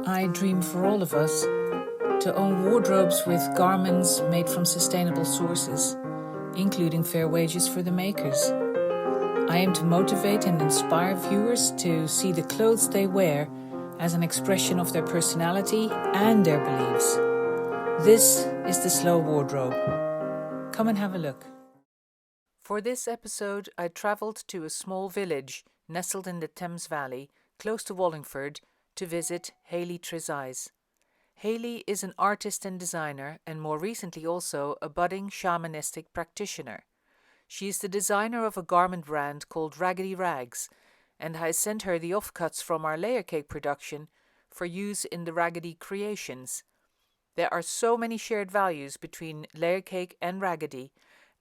I dream for all of us to own wardrobes with garments made from sustainable sources, including fair wages for the makers. I aim to motivate and inspire viewers to see the clothes they wear as an expression of their personality and their beliefs. This is the Slow Wardrobe. Come and have a look. For this episode, I travelled to a small village nestled in the Thames Valley, close to Wallingford, to visit Hayley Trezise. Hayley is an artist and designer, and more recently also a budding shamanistic practitioner. She is the designer of a garment brand called Raggedy Rags, and I sent her the offcuts from our layer cake production for use in the Raggedy creations. There are so many shared values between layer cake and Raggedy,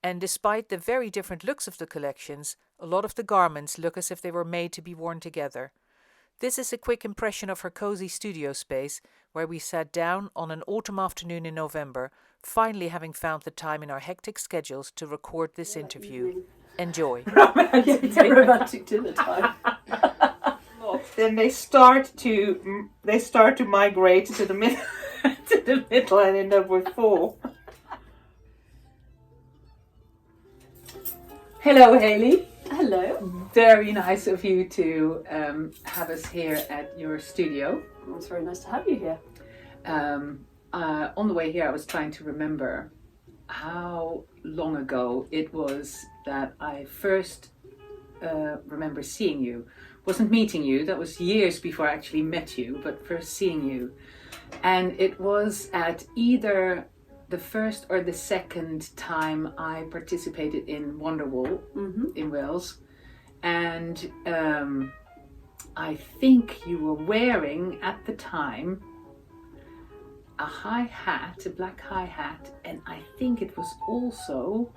and despite the very different looks of the collections, a lot of the garments look as if they were made to be worn together. This is a quick impression of her cozy studio space, where we sat down on an autumn afternoon in November, finally having found the time in our hectic schedules to record this interview. Enjoy. Romantic dinner time. Then they start to migrate to the middle, to the middle, and end up with 4. Hello, Hayley. Hello. Very nice of you to have us here at your studio. Well, it's very nice to have you here. On the way here, I was trying to remember how long ago it was that I first remember seeing you. Wasn't meeting you, that was years before I actually met you, but first seeing you. And it was at either the first or the second time I participated in Wonderwall in Wales. And I think you were wearing at the time a high hat, a black high hat, and I think it was also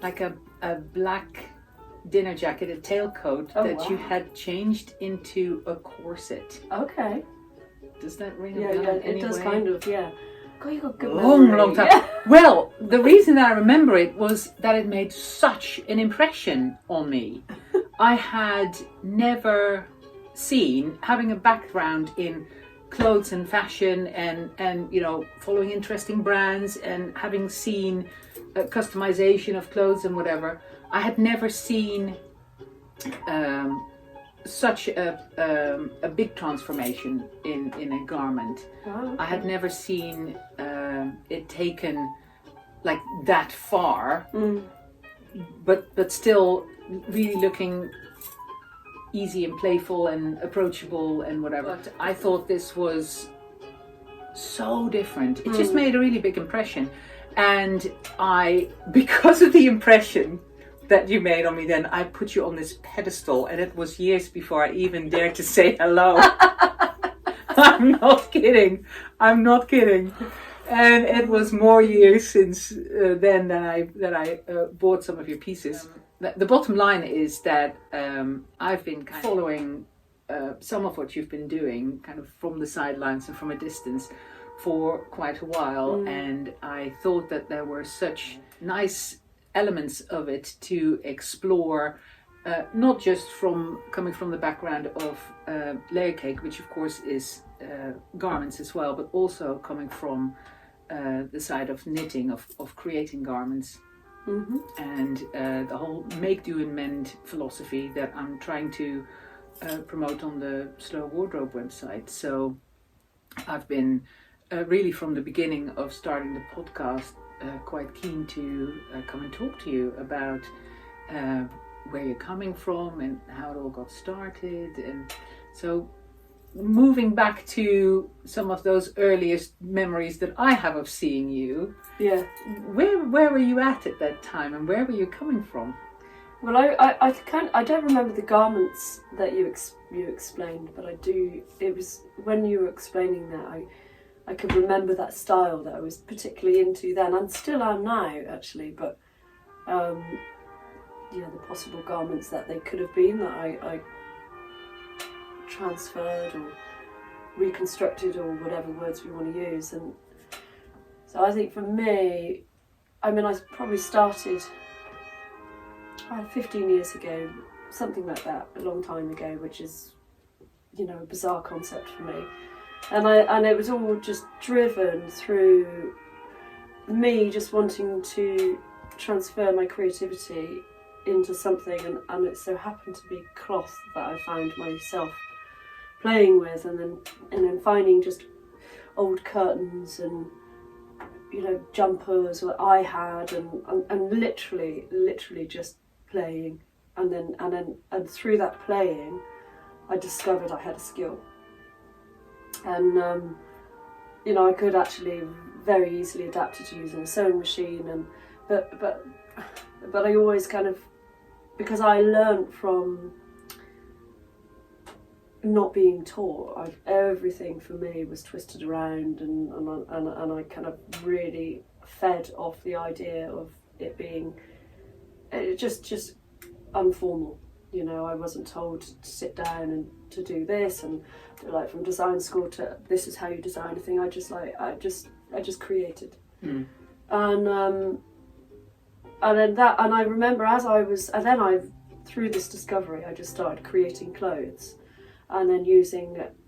like a black dinner jacket, a tailcoat you had changed into a corset. Okay. Does that ring a bell? Yeah, it does kind of, yeah. God, you got good long time. Yeah. Well, the reason I remember it was that it made such an impression on me. I had never seen, having a background in clothes and fashion and you know, following interesting brands and having seen customization of clothes and whatever, I had never seen such a big transformation in a garment. Wow. I had never seen it taken like that far, but still really looking easy and playful and approachable and whatever. But I thought this was so different. It just made a really big impression, and because of the impression that you made on me then, I put you on this pedestal, and it was years before I even dared to say hello. I'm not kidding. And it was more years since then that I bought some of your pieces. The bottom line is that I've been kind of following some of what you've been doing kind of from the sidelines and from a distance for quite a while, and I thought that there were such nice elements of it to explore, not just coming from the background of layer cake, which of course is garments as well, but also coming from the side of knitting, of creating garments, and the whole make, do and mend philosophy that I'm trying to promote on the Slow Wardrobe website. So I've been really from the beginning of starting the podcast quite keen to come and talk to you about where you're coming from and how it all got started. And so moving back to some of those earliest memories that I have of seeing you, where were you at that time, and where were you coming from? Well, I don't remember the garments that you explained, but I do. It was when you were explaining that I could remember that style that I was particularly into then, and still am now, actually. But the possible garments that they could have been that I transferred or reconstructed, or whatever words we want to use. And so I think for me, I mean, I probably started 15 years ago, something like that, a long time ago, which is a bizarre concept for me. And it was all just driven through me just wanting to transfer my creativity into something, and it so happened to be cloth that I found myself playing with, and then finding just old curtains and jumpers that I had, and literally just playing, and through that playing I discovered I had a skill, and I could actually very easily adapt it to using a sewing machine, but I always kind of, because I learned from not being taught, everything for me was twisted around, and I kind of really fed off the idea of it being just unformal. I wasn't told to sit down and to do this, and like from design school to this is how you design a thing. I just created, and I remember through this discovery I just started creating clothes, and then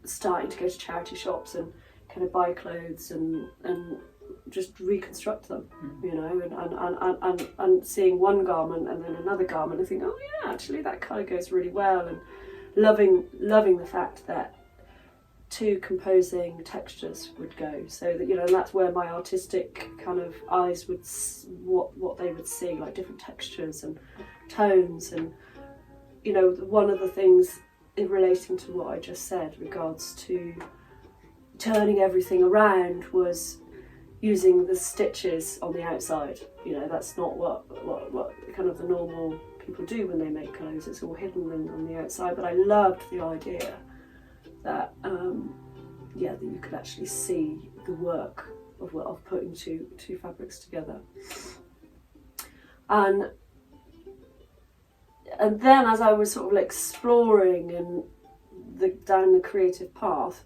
starting to go to charity shops and kind of buy clothes and just reconstruct them, and seeing one garment and then another garment and think, oh yeah, actually that colour goes really well, and loving the fact that two composing textures would go, so that and that's where my artistic kind of eyes would what they would see, like different textures and tones, and one of the things in relating to what I just said regards to turning everything around was using the stitches on the outside. That's not what kind of the normal people do when they make clothes. It's all hidden on the outside, but I loved the idea that that you could actually see the work of putting two fabrics together. And then as I was sort of exploring and down the creative path,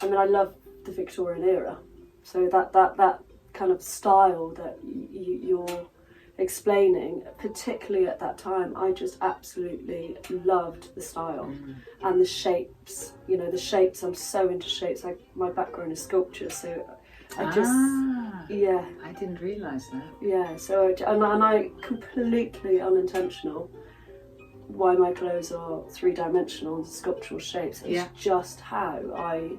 I love the Victorian era, so that kind of style that you're explaining, particularly at that time, I just absolutely loved the style and the shapes. The shapes, I'm so into shapes. My background is sculpture, so I didn't realise that. Yeah, so I completely unintentional why my clothes are three-dimensional and sculptural shapes. It's just how I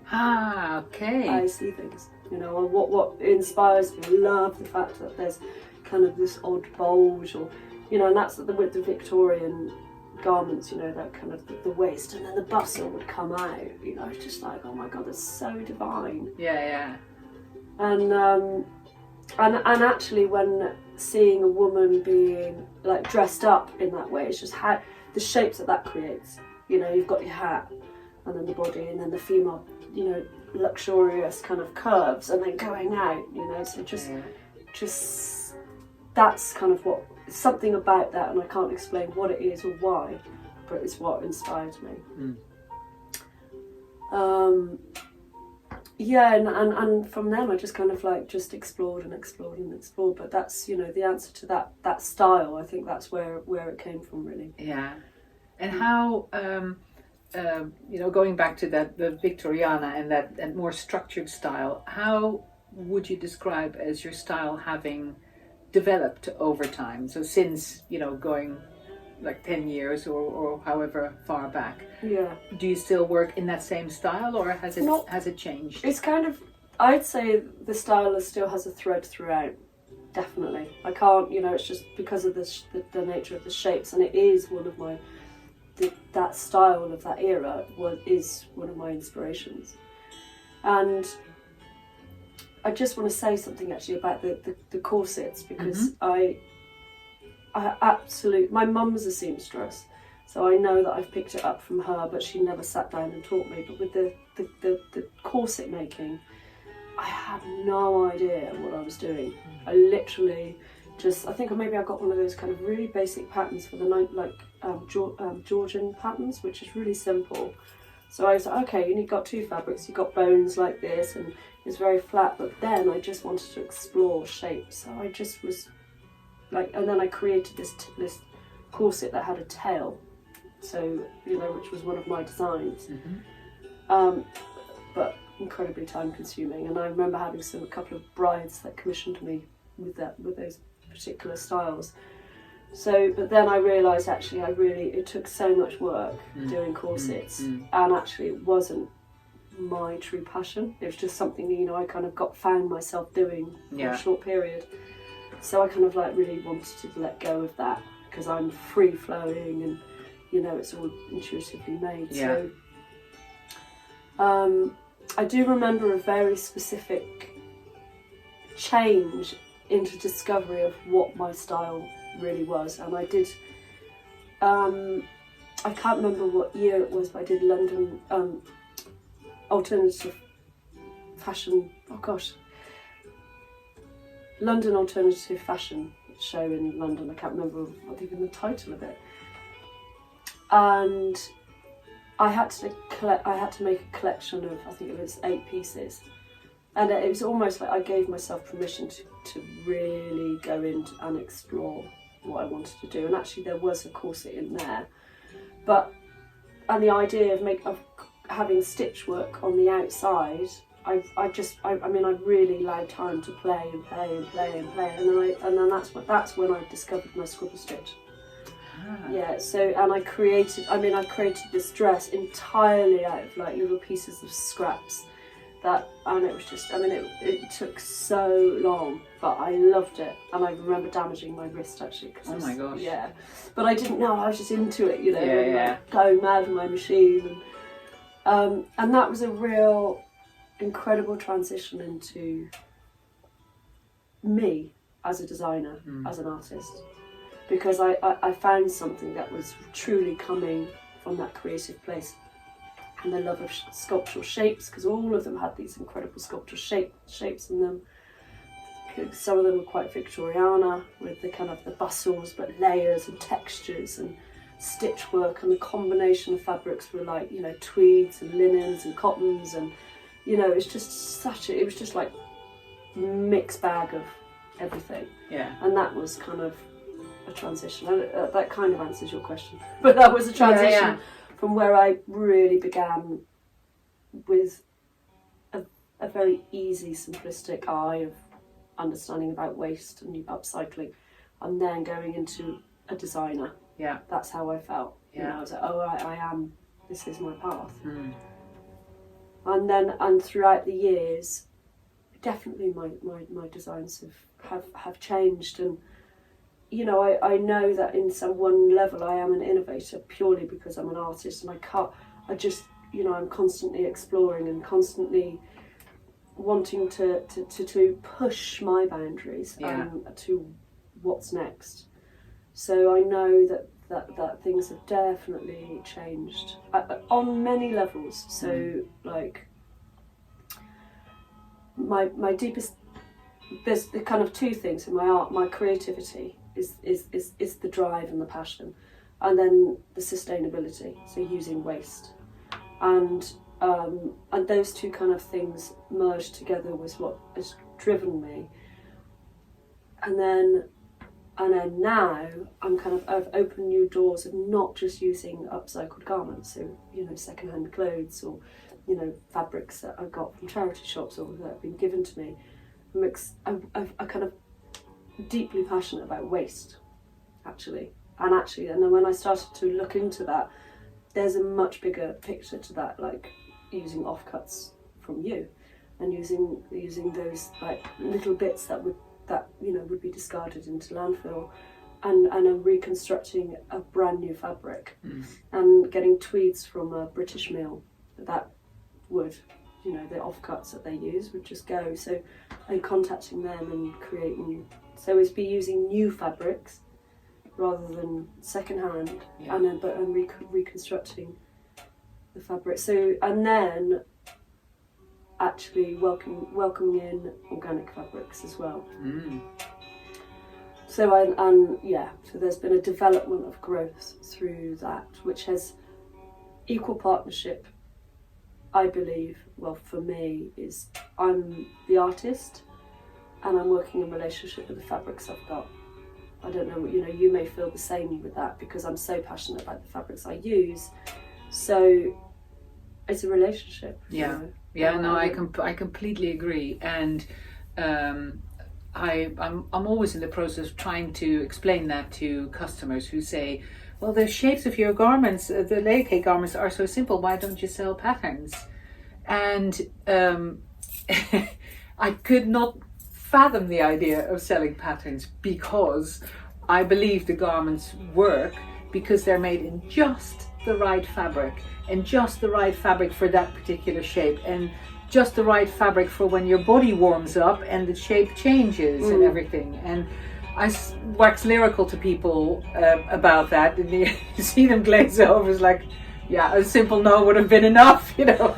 see things. What inspires me. I love the fact that there's kind of this odd bulge, or and that's with the Victorian garments, that kind of the waist and then the bustle would come out. It's just like, oh my god, that's so divine. Yeah. And actually, when seeing a woman being dressed up in that way, it's just how the shapes that creates. You've got your hat, and then the body, and then the female, luxurious kind of curves, and then going out. So just that's kind of something about that, and I can't explain what it is or why, but it's what inspired me. And from them I just kind of just explored, but that's the answer to that style. I think that's where it came from, really. Yeah. And how going back to the Victoriana and that more structured style, how would you describe as your style having developed over time? So since going 10 years or however far back. Yeah. Do you still work in that same style, or has it changed? It's kind of, I'd say the style still has a thread throughout. Definitely. I can't, it's just because of the nature of the shapes, and it is one of my, that style of that era is one of my inspirations. And I just want to say something actually about the corsets, because I absolutely, my mum's a seamstress, so I know that I've picked it up from her, but she never sat down and taught me. But with the corset making, I had no idea what I was doing. I literally I think maybe I got one of those kind of really basic patterns for the night, Georgian patterns, which is really simple. So I was like, okay, you got two fabrics, you got bones like this, and it's very flat. But then I just wanted to explore shapes, so I just was and then I created this corset that had a tail. So, which was one of my designs. But incredibly time consuming. And I remember having a couple of brides that commissioned me with those particular styles. So, but then I realised actually it took so much work doing corsets, and actually it wasn't my true passion. It was just something I kind of found myself doing for a short period. So I kind of really wanted to let go of that, because I'm free flowing and it's all intuitively made. Yeah. So I do remember a very specific change into discovery of what my style really was, and I did I can't remember what year it was, but I did London alternative fashion London alternative fashion show in London. I can't remember what even the title of it, and I had to make a collection of, I think it was 8 pieces, and it was almost like I gave myself permission to really go in and explore what I wanted to do. And actually there was a corset in there, and the idea of having stitch work on the outside, I really allowed time to play and play and play and play, and then that's when I discovered my scribble stitch. Yeah, so, and I created this dress entirely out of little pieces of scraps, and it was just, it took so long, but I loved it, and I remember damaging my wrist actually. Oh my gosh. Yeah, but I didn't know, I was just into it, Yeah. going mad with my machine, and that was a real incredible transition into me as a designer, as an artist. Because I found something that was truly coming from that creative place, and the love of sculptural shapes, because all of them had these incredible sculptural shapes in them. Some of them were quite Victoriana, with the kind of the bustles, but layers and textures and stitch work, and the combination of fabrics were tweeds and linens and cottons, and it was just like mixed bag of everything. Yeah. And that was kind of a transition. That kind of answers your question, but that was a transition from where I really began with a very easy, simplistic eye of understanding about waste and upcycling, and then going into a designer. Yeah. That's how I felt. I was like, I am, this is my path. And throughout the years, definitely my designs have changed, and I know that in some one level I am an innovator purely because I'm an artist, and I'm constantly exploring and constantly wanting to push my boundaries to what's next. So I know that things have definitely changed on many levels. So my deepest, there's the kind of two things in my art: my creativity is the drive and the passion, and then the sustainability, so using waste, and those two kind of things merged together was what has driven me. And then now I've opened new doors of not just using upcycled garments, so secondhand clothes, or fabrics that I got from charity shops or that have been given to me. I'm kind of deeply passionate about waste, actually, and then when I started to look into that, there's a much bigger picture to that, like using offcuts from you, and using those little bits that would be discarded into landfill, and reconstructing a brand new fabric, and getting tweeds from a British mill that would, the offcuts that they use would just go. So, and contacting them and creating. So it's be using new fabrics rather than secondhand, and reconstructing the fabric. So, and then actually welcoming in organic fabrics as well. So so there's been a development of growth through that, which has equal partnership. I believe, well, for me, is I'm the artist and I'm working in relationship with the fabrics I've got. I don't know, you know, you may feel the same with that because I'm so passionate about the fabrics I use. So it's a relationship. Yeah. You know? Yeah, no, I completely agree. And I'm always in the process of trying to explain that to customers who say, well, the shapes of your garments, the layer cake garments are so simple, why don't you sell patterns? And I could not fathom the idea of selling patterns because I believe the garments work because they're made in just the right fabric and just the right fabric for that particular shape and just the right fabric for when your body warms up and the shape changes and everything. And I wax lyrical to people about that, and you see them glaze over. It's like, yeah, a simple no would have been enough, you know.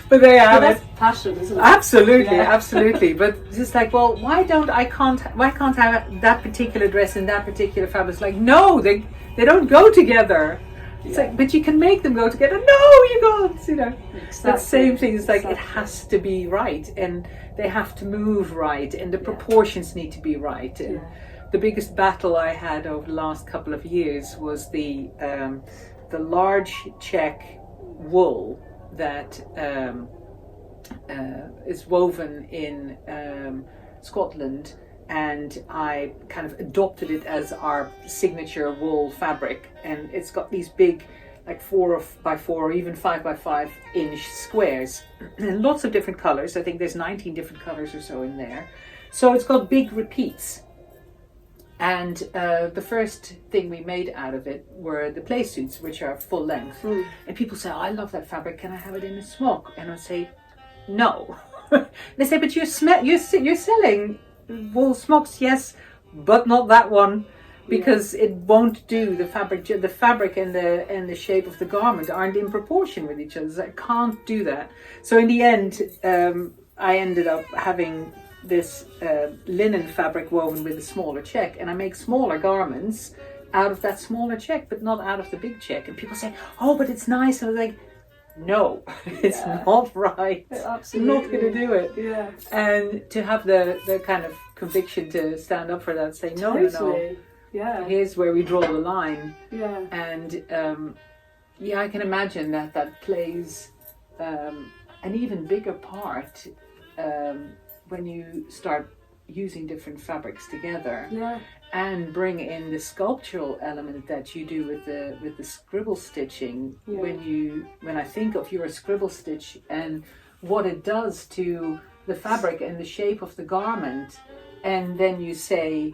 But they have that's passion, isn't it? Absolutely, Yeah. Absolutely. But just like, well, why can't I have that particular dress in that particular fabric? It's like, no, they don't go together. It's like, but you can make them go together. No, you can't. You know, Exactly. that same thing. It's like Exactly. it has to be right, and they have to move right, and the proportions need to be right. And the biggest battle I had over the last couple of years was the large check wool that is woven in Scotland. And I kind of adopted it as our signature wool fabric, and it's got these big, like 4x4 or even 5x5 inch squares, and lots of different colors. I think there's 19 different colors or so in there. So it's got big repeats. And the first thing we made out of it were the play suits, which are full length. And people say, oh, I love that fabric. Can I have it in a smock? And I say, no. They say, but you're selling wool smocks, yes, but not that one, because it won't do. The fabric and the shape of the garment aren't in proportion with each other. So I can't do that. So in the end, I ended up having this linen fabric woven with a smaller check, and I make smaller garments out of that smaller check, but not out of the big check. And people say, oh, but it's nice. And I was like, no, it's not right. Absolutely. I'm not going to do it. Yeah. And to have the kind of conviction to stand up for that, say, no, Totally. Yeah. here's where we draw the line. Yeah. And I can imagine that plays an even bigger part when you start using different fabrics together. Yeah. And bring in the sculptural element that you do with the scribble stitching. Yeah. When I think of your scribble stitch and what it does to the fabric and the shape of the garment, and then you say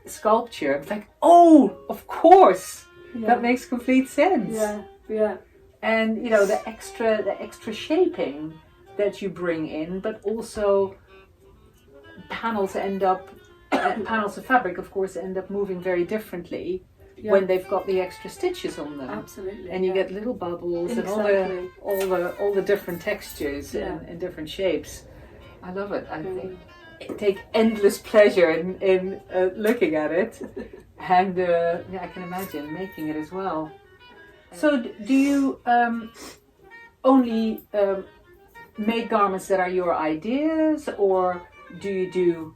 sculpture, it's like, oh, of course, that makes complete sense. Yeah. Yeah. And you know, the extra shaping that you bring in, but also panels of fabric, of course, end up moving very differently when they've got the extra stitches on them. Absolutely. And you get little bubbles Exactly. and all the different textures and different shapes. I love it. I think I take endless pleasure in looking at it, and I can imagine making it as well. So do you only make garments that are your ideas, or do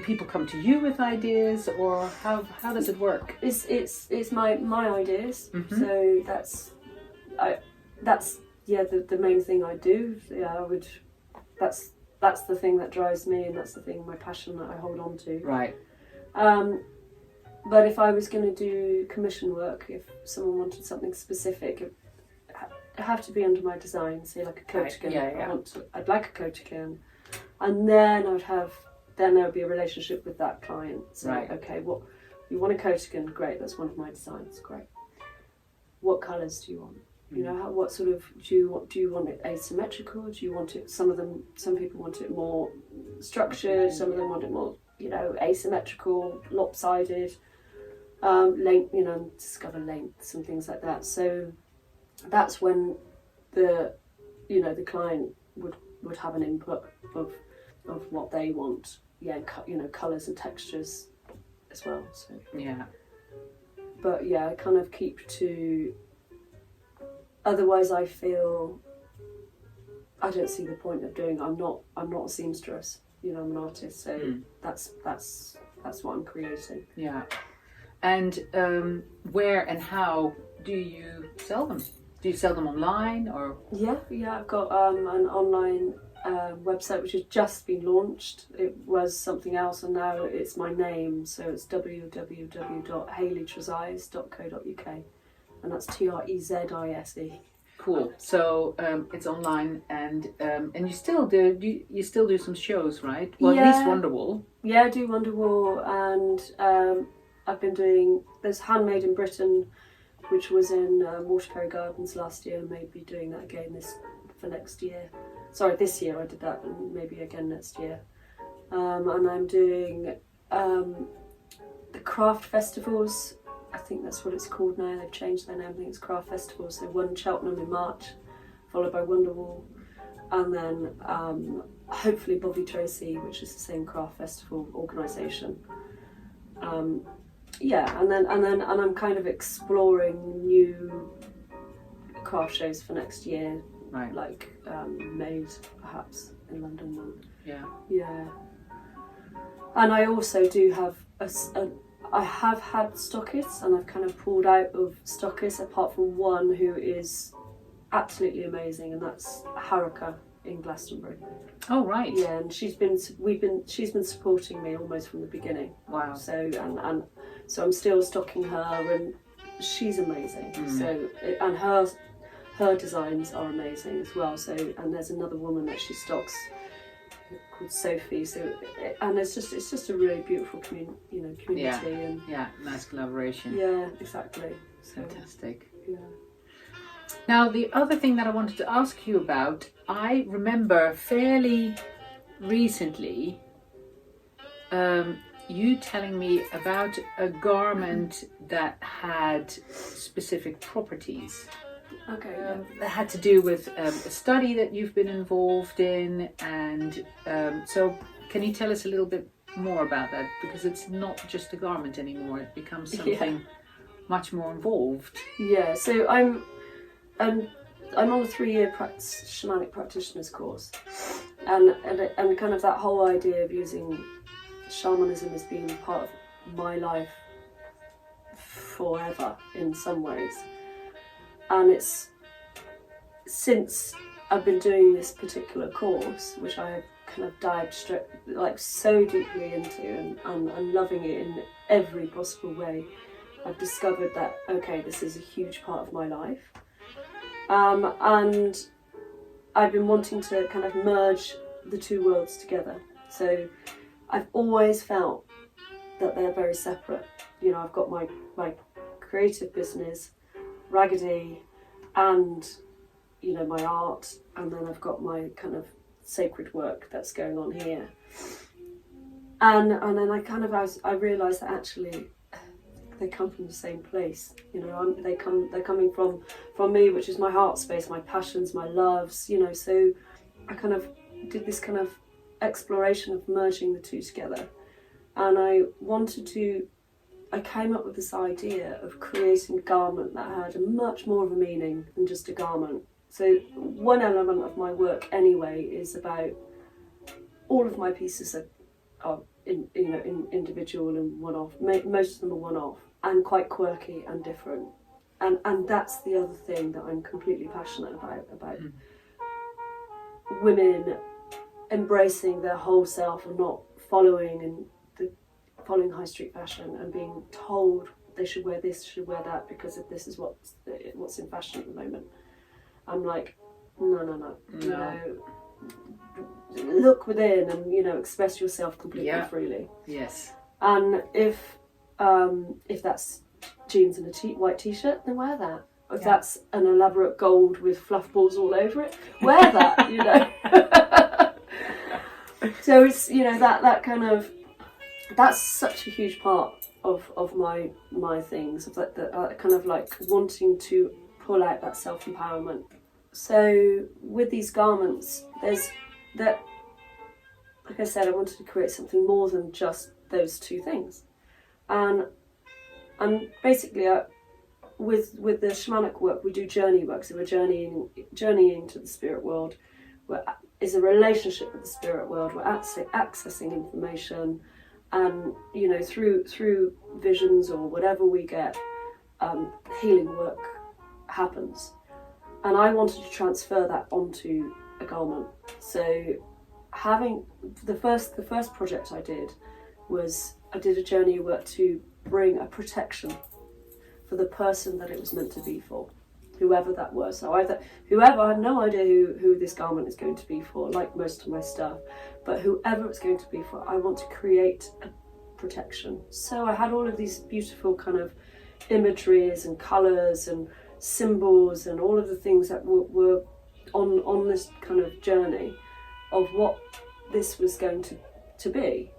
people come to you with ideas, or how does it work? It's my ideas. Mm-hmm. So that's the main thing I do. Yeah, that's the thing that drives me, and that's the thing, my passion that I hold on to. Right. But if I was going to do commission work, if someone wanted something specific, it have to be under my design. Say like a coatigan. I'd like a coatigan, and then there would be a relationship with that client. So, okay, what you want a coatigan? Great, that's one of my designs. Great. What colours do you want? You know, what sort of do you want it asymmetrical? Do you want it? Some people want it more structured. Some of them want it more, asymmetrical, lopsided. Length, discover lengths and things like that. So that's when the client would have an input of what they want. Colours and textures as well. So but I kind of keep to. Otherwise, I feel I don't see the point of doing. I'm not a seamstress. I'm an artist. So that's that's what I'm creating. Yeah. And where and how do you sell them? Do you sell them online or? Yeah, I've got an online website which has just been launched. It was something else and now it's my name, so it's www.hayleytrezise.co.uk, and that's Trezise. Cool. So it's online, and you still do some shows, right? Well, Yeah. at least Wonderwall. Yeah, I do Wonderwall, and I've been doing, there's Handmade in Britain, which was in Waterbury Gardens last year, and maybe doing that again this year. Sorry, this year I did that, and maybe again next year. And I'm doing the craft festivals. I think that's what it's called now. They've changed their name. I think it's craft festivals. So one Cheltenham in March, followed by Wonderwall, and then hopefully Bobby Tracy, which is the same craft festival organisation. Yeah, and I'm kind of exploring new craft shows for next year, Right. like Made perhaps in London one. Yeah. Yeah, and I also do have I have had stockists, and I've kind of pulled out of stockists apart from one who is absolutely amazing, and that's Haruka in Glastonbury. Oh, right. Yeah, and she's been supporting me almost from the beginning. Wow. So and so I'm still stocking her, and she's amazing. So and her designs are amazing as well. So, and there's another woman that she stocks called Sophie. So and it's just a really beautiful community. Yeah. And Yeah. Nice collaboration. yeah, exactly. So, Fantastic. yeah. Now, the other thing that I wanted to ask you about, I remember fairly recently you telling me about a garment that had specific properties. Okay. That had to do with a study that you've been involved in, and so can you tell us a little bit more about that? Because it's not just a garment anymore; it becomes something much more involved. Yeah. So I'm on a 3-year shamanic practitioner's course, and kind of that whole idea of using shamanism as being part of my life forever in some ways. And it's since I've been doing this particular course, which I have kind of dived so deeply into and loving it in every possible way, I've discovered that, okay, this is a huge part of my life. And I've been wanting to kind of merge the two worlds together. So I've always felt that they're very separate. You know, I've got my creative business, Raggedy, and my art, and then I've got my kind of sacred work that's going on here. And then I realised that actually they come from the same place. They're coming from me, which is my heart space, my passions, my loves. So I kind of did this kind of exploration of merging the two together, and I came up with this idea of creating a garment that had much more of a meaning than just a garment. So one element of my work anyway is about all of my pieces are individual and one-off. Most of them are one-off and quite quirky and different. And that's the other thing that I'm completely passionate about women embracing their whole self and not following high street fashion and being told they should wear this, should wear that because if this is what's in fashion at the moment. I'm like, no. Look within and express yourself completely freely. Yes. And if that's jeans and a white t-shirt, then wear that. If that's an elaborate gold with fluff balls all over it, wear that. So it's that kind of, that's such a huge part of my things, of that kind of like wanting to pull out that self-empowerment. So with these garments, there's that, like I said, I wanted to create something more than just those two things. And basically with the shamanic work, we do journey work, so we're journeying to the spirit world. Is a relationship with the spirit world. We're accessing information, and you know, through visions or whatever we get, healing work happens, and I wanted to transfer that onto a garment. So having the first project I did was I did a journey of work to bring a protection for the person that it was meant to be for, whoever that was. So I had no idea who this garment is going to be for, like most of my stuff, but whoever it's going to be for, I want to create a protection. So I had all of these beautiful kind of imageries and colours and symbols and all of the things that were on this kind of journey of what this was going to be.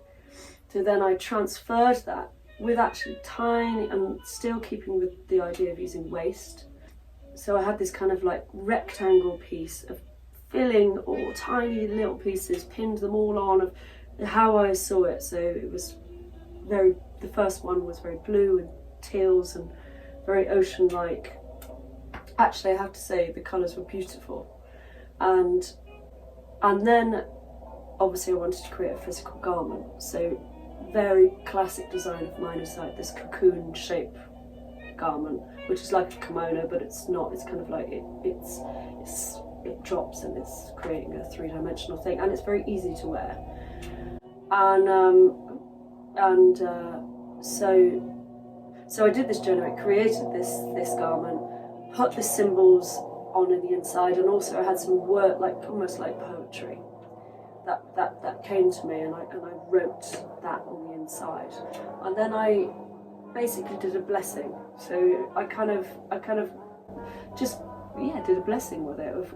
So then I transferred that with actually tiny, and still keeping with the idea of using waste. So I had this kind of like rectangle piece of filling all tiny little pieces, pinned them all on of how I saw it. So it was the first one was very blue and teals and very ocean-like. Actually, I have to say the colours were beautiful. And then obviously I wanted to create a physical garment. So very classic design of mine is like this cocoon shape garment, which is like a kimono, but it's not. It's kind of like it drops and it's creating a three-dimensional thing, and it's very easy to wear. So I did this journey. I created this garment, put the symbols on the inside, and also I had some work, like almost like poetry, that came to me, and I wrote that on the inside, and then I basically did a blessing. So I kind of just did a blessing with it of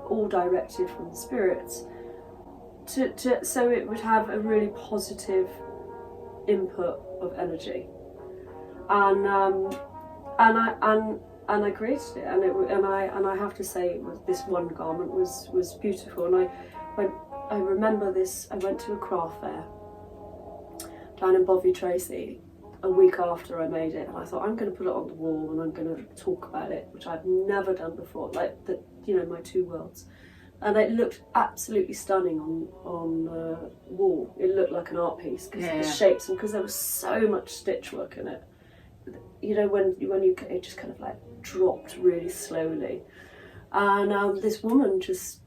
all directed from the spirits to so it would have a really positive input of energy, and I created it, and I have to say this one garment was beautiful, and I remember this. I went to a craft fair down in Raggedy Rags a week after I made it, and I thought I'm going to put it on the wall and I'm going to talk about it, which I've never done before, like my two worlds. And it looked absolutely stunning on the wall. It looked like an art piece because of the shapes, and because there was so much stitch work in it. You know, when it just kind of like dropped really slowly, and this woman just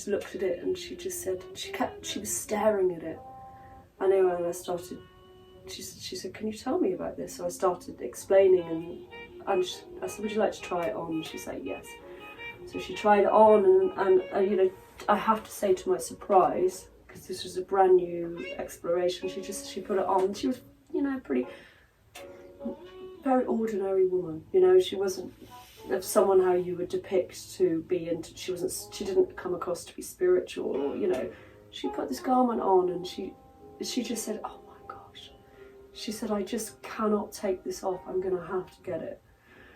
looked at it, and she just said, she was staring at it. Anyway, and I started. She said, "Can you tell me about this?" So I started explaining, and I said, "Would you like to try it on?" And she said, "Yes." So she tried it on, and you know, I have to say, to my surprise, because this was a brand new exploration, she put it on. She was, you know, very ordinary woman. You know, she wasn't of someone how you would depict to be into. She didn't come across to be spiritual, or, you know. She put this garment on, and she just said, "Oh my gosh," she said, "I just cannot take this off. I'm gonna have to get it."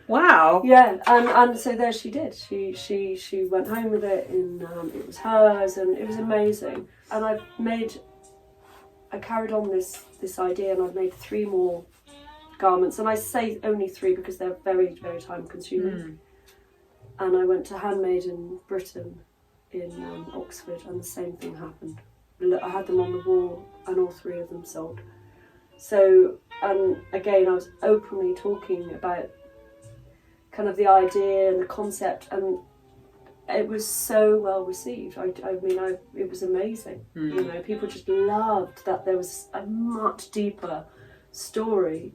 Wow. Yeah, and so there she did. She went home with it, and it was hers, and it was amazing. And I carried on this idea, and I've made 3 more garments, and I say only 3 because they're very, very time consuming. And I went to Handmade in Britain in Oxford, and the same thing happened. I had them on the wall, and all 3 of them sold. So, and again, I was openly talking about kind of the idea and the concept, and it was so well received. It was amazing. You know, people just loved that there was a much deeper story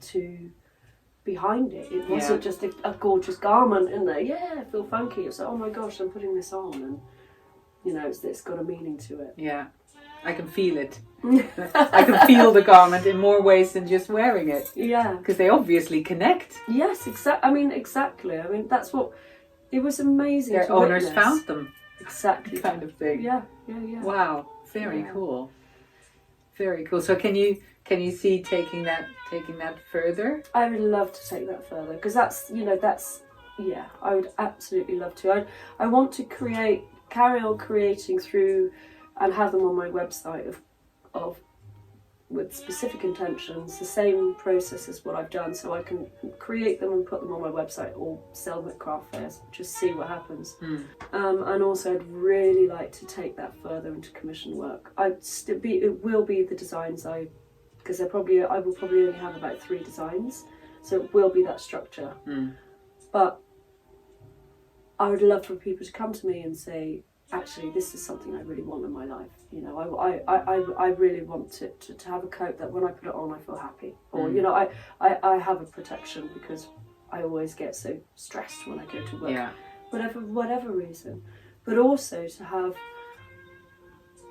behind it. It wasn't just a gorgeous garment in there. Yeah, I feel funky. It's like, oh my gosh, I'm putting this on, and you know, it's got a meaning to it. Yeah, I can feel it. I can feel the garment in more ways than just wearing it. Yeah, because they obviously connect. Yes, exactly. I mean, that's what. It was amazing. Their owners found them. Exactly. Kind of thing. Yeah. Wow, very cool. Very cool. So can you see taking that further? I would love to take that further, because I would absolutely love to. I want to carry on creating through, and have them on my website of with specific intentions, the same process as what I've done, so I can create them and put them on my website or sell them at craft fairs, just see what happens. And also I'd really like to take that further into commission work. It will be the designs I because I will probably only have about 3 designs, so it will be that structure. But I would love for people to come to me and say, actually, this is something I really want in my life. You know, I really want to have a coat that when I put it on, I feel happy. Or, you know, I have a protection because I always get so stressed when I go to work. Whatever reason. But also to have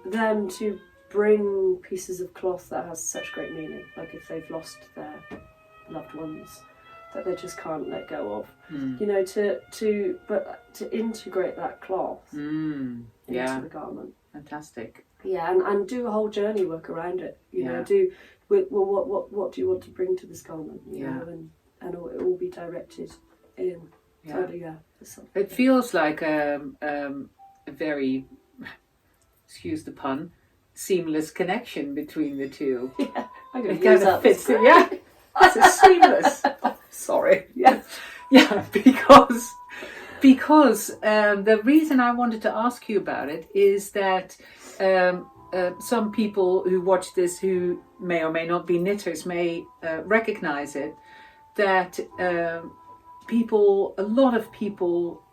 them to bring pieces of cloth that has such great meaning. Like if they've lost their loved ones that they just can't let go of. You know, to integrate that cloth into the garment. Fantastic. Yeah, and do a whole journey work around it. You know, what do you want to bring to this garment? You know, and it will be directed in. It feels like a very, excuse the pun, seamless connection between the two. Yeah, I'm going it to use kind of that. fits it. Yeah, it's seamless. Sorry. Yeah, because the reason I wanted to ask you about it is that some people who watch this who may or may not be knitters may recognize it, that a lot of people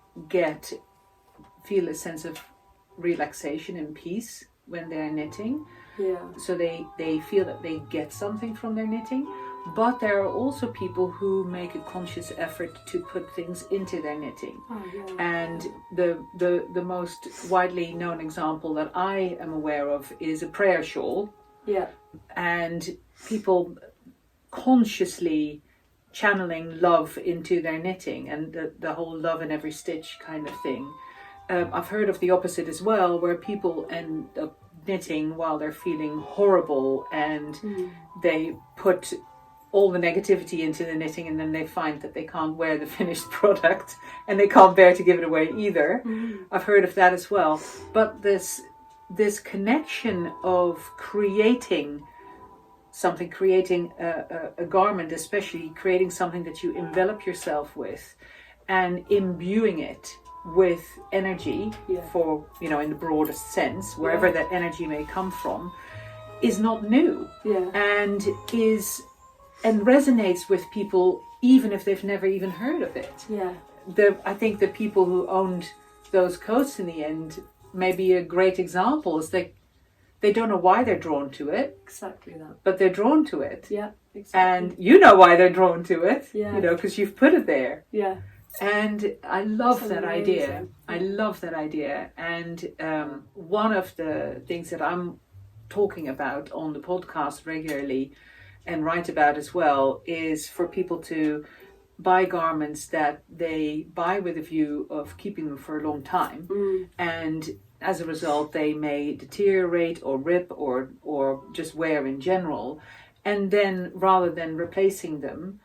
feel a sense of relaxation and peace when they're knitting. Yeah. So they feel that they get something from their knitting. But there are also people who make a conscious effort to put things into their knitting. And the most widely known example that I am aware of is a prayer shawl. Yeah. And people consciously channeling love into their knitting and the whole love in every stitch kind of thing. I've heard of the opposite as well, where people end up knitting while they're feeling horrible and they put all the negativity into the knitting, and then they find that they can't wear the finished product and they can't bear to give it away either. I've heard of that as well. But this connection of creating something, creating a garment, especially creating something that you envelop yourself with and imbuing it with energy for, you know, in the broadest sense, wherever that energy may come from, is not new and resonates with people even if they've never even heard of it. I think the people who owned those coats in the end may be a great example. Is they don't know why they're drawn to it. Exactly that. But they're drawn to it. Yeah, exactly. And you know why they're drawn to it. Yeah. You know, because you've put it there. Yeah. And I love that amazing. idea. I love that idea. And one of the things that I'm talking about on the podcast regularly and write about as well is for people to buy garments that they buy with a view of keeping them for a long time. And as a result, they may deteriorate or rip or just wear in general. And then rather than replacing them,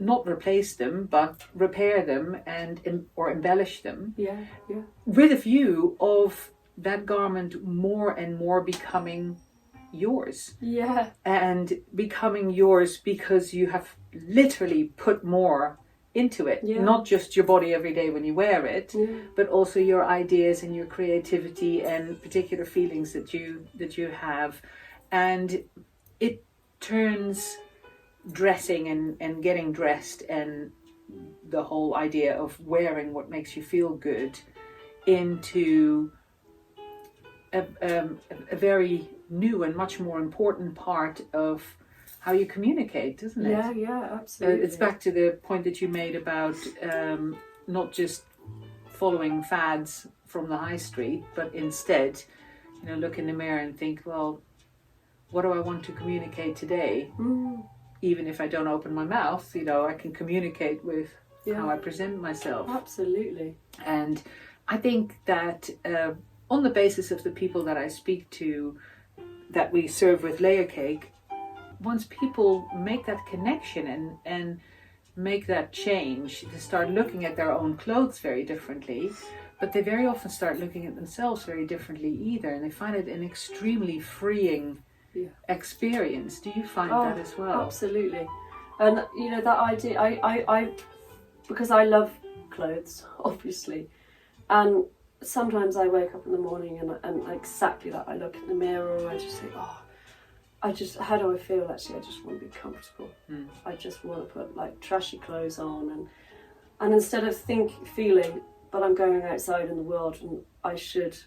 not replace them, but repair them or embellish them with a view of that garment more and more becoming yours. And becoming yours because you have literally put more into it. Not just your body every day when you wear it, but also your ideas and your creativity and particular feelings that you have. And it turns dressing and getting dressed and the whole idea of wearing what makes you feel good into a very new and much more important part of how you communicate, doesn't it? Yeah, absolutely. It's back to the point that you made about not just following fads from the high street, but instead, you know, look in the mirror and think, well, what do I want to communicate today? Even if I don't open my mouth, you know, I can communicate with how I present myself. Absolutely. And I think that on the basis of the people that I speak to, that we serve with layer cake, once people make that connection and make that change, they start looking at their own clothes very differently, but they very often start looking at themselves very differently either, and they find it an extremely freeing experience. Do you find that as well? Absolutely. And you know, that idea, I because I love clothes, obviously, and sometimes I wake up in the morning and exactly that, I look in the mirror and I just think, oh, how do I feel actually? I just want to be comfortable. I just want to put like trashy clothes on and instead of feeling, but I'm going outside in the world and I should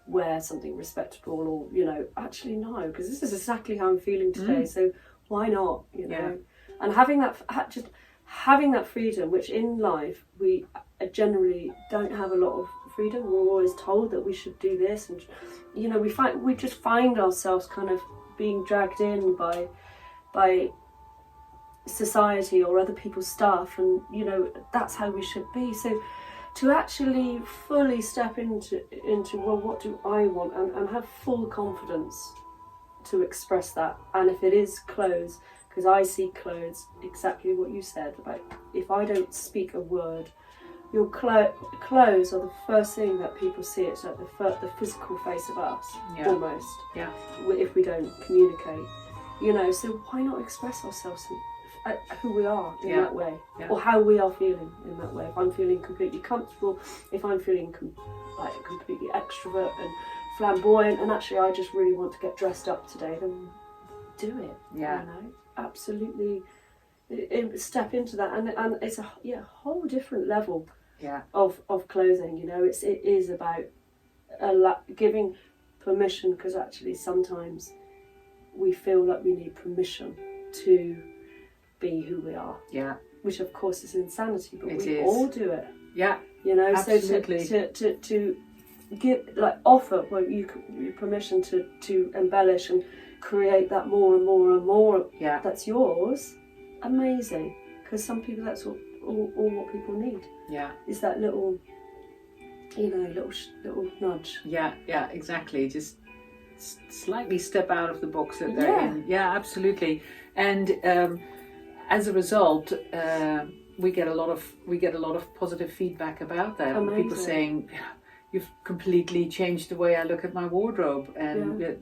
wear something respectable, or, you know, actually no, because this is exactly how I'm feeling today, so why not, you know? And having that freedom, which in life we generally don't have a lot of freedom. We're always told that we should do this, and, you know, we just find ourselves kind of being dragged in by society or other people's stuff, and, you know, that's how we should be. So to actually fully step into well, what do I want, and have full confidence to express that. And if it is clothes, because I see clothes exactly what you said about, if I don't speak a word, your clothes are the first thing that people see. It's like the physical face of us, almost. Yeah. If we don't communicate, you know, so why not express ourselves who we are in that way, or how we are feeling in that way. If I'm feeling completely comfortable, if I'm feeling like completely extrovert and flamboyant, and actually I just really want to get dressed up today, then do it. Yeah, you know, absolutely. Step into that, and it's a whole different level of clothing. You know, it is about giving permission, because actually sometimes we feel like we need permission to be who we are. Yeah. Which of course is insanity, but we all do it. Yeah. You know, absolutely. So to give, like, offer you permission to embellish and create that more and more and more that's yours. Amazing. Because some people, that's all what people need. Yeah. Is that little, you know, little nudge. Yeah, exactly. Just slightly step out of the box that they're in. Yeah, absolutely. And as a result, we get a lot of positive feedback about that. Amazing. People saying, "You've completely changed the way I look at my wardrobe, and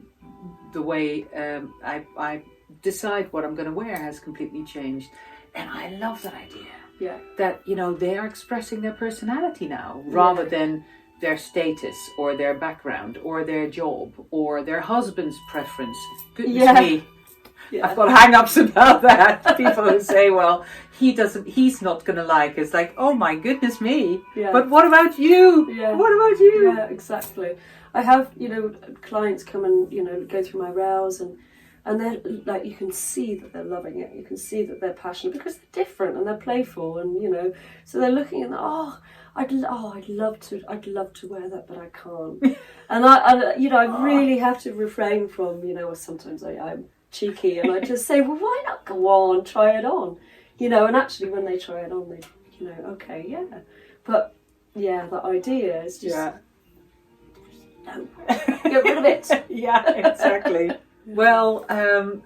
the way I decide what I'm going to wear has completely changed." And I love that idea. Yeah. That, you know, they are expressing their personality now, rather than their status or their background or their job or their husband's preference. Goodness me. Yeah. I've got hang-ups about that. People who say, well, he's not going to like it. It's like, oh my goodness me. Yeah. But what about you? Yeah. What about you? Yeah, exactly. I have, you know, clients come and, you know, go through my rails, and they're like, you can see that they're loving it. You can see that they're passionate, because they're different and they're playful, and, you know, so they're looking and I'd love to wear that, but I can't. And I you know, I really have to refrain from, you know, or sometimes I'm cheeky and I just say, well, why not go on, try it on, you know. And actually when they try it on, they, you know, okay, but the idea is just no, get rid of it. Yeah, exactly. Well,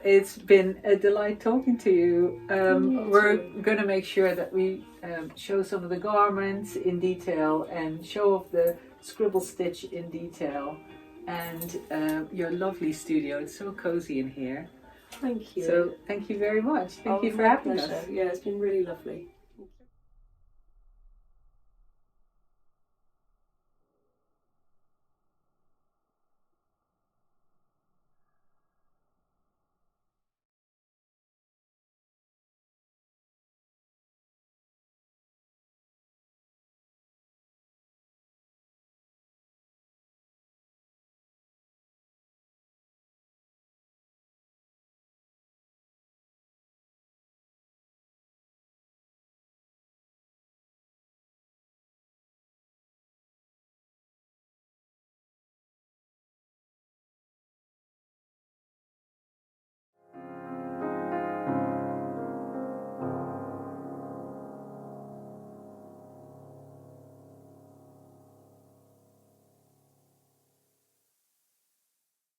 it's been a delight talking to you. We're going to make sure that we show some of the garments in detail and show off the scribble stitch in detail, and your lovely studio. It's so cozy in here. Thank you. So thank you very much. Thank you for having us. Yeah, it's been really lovely.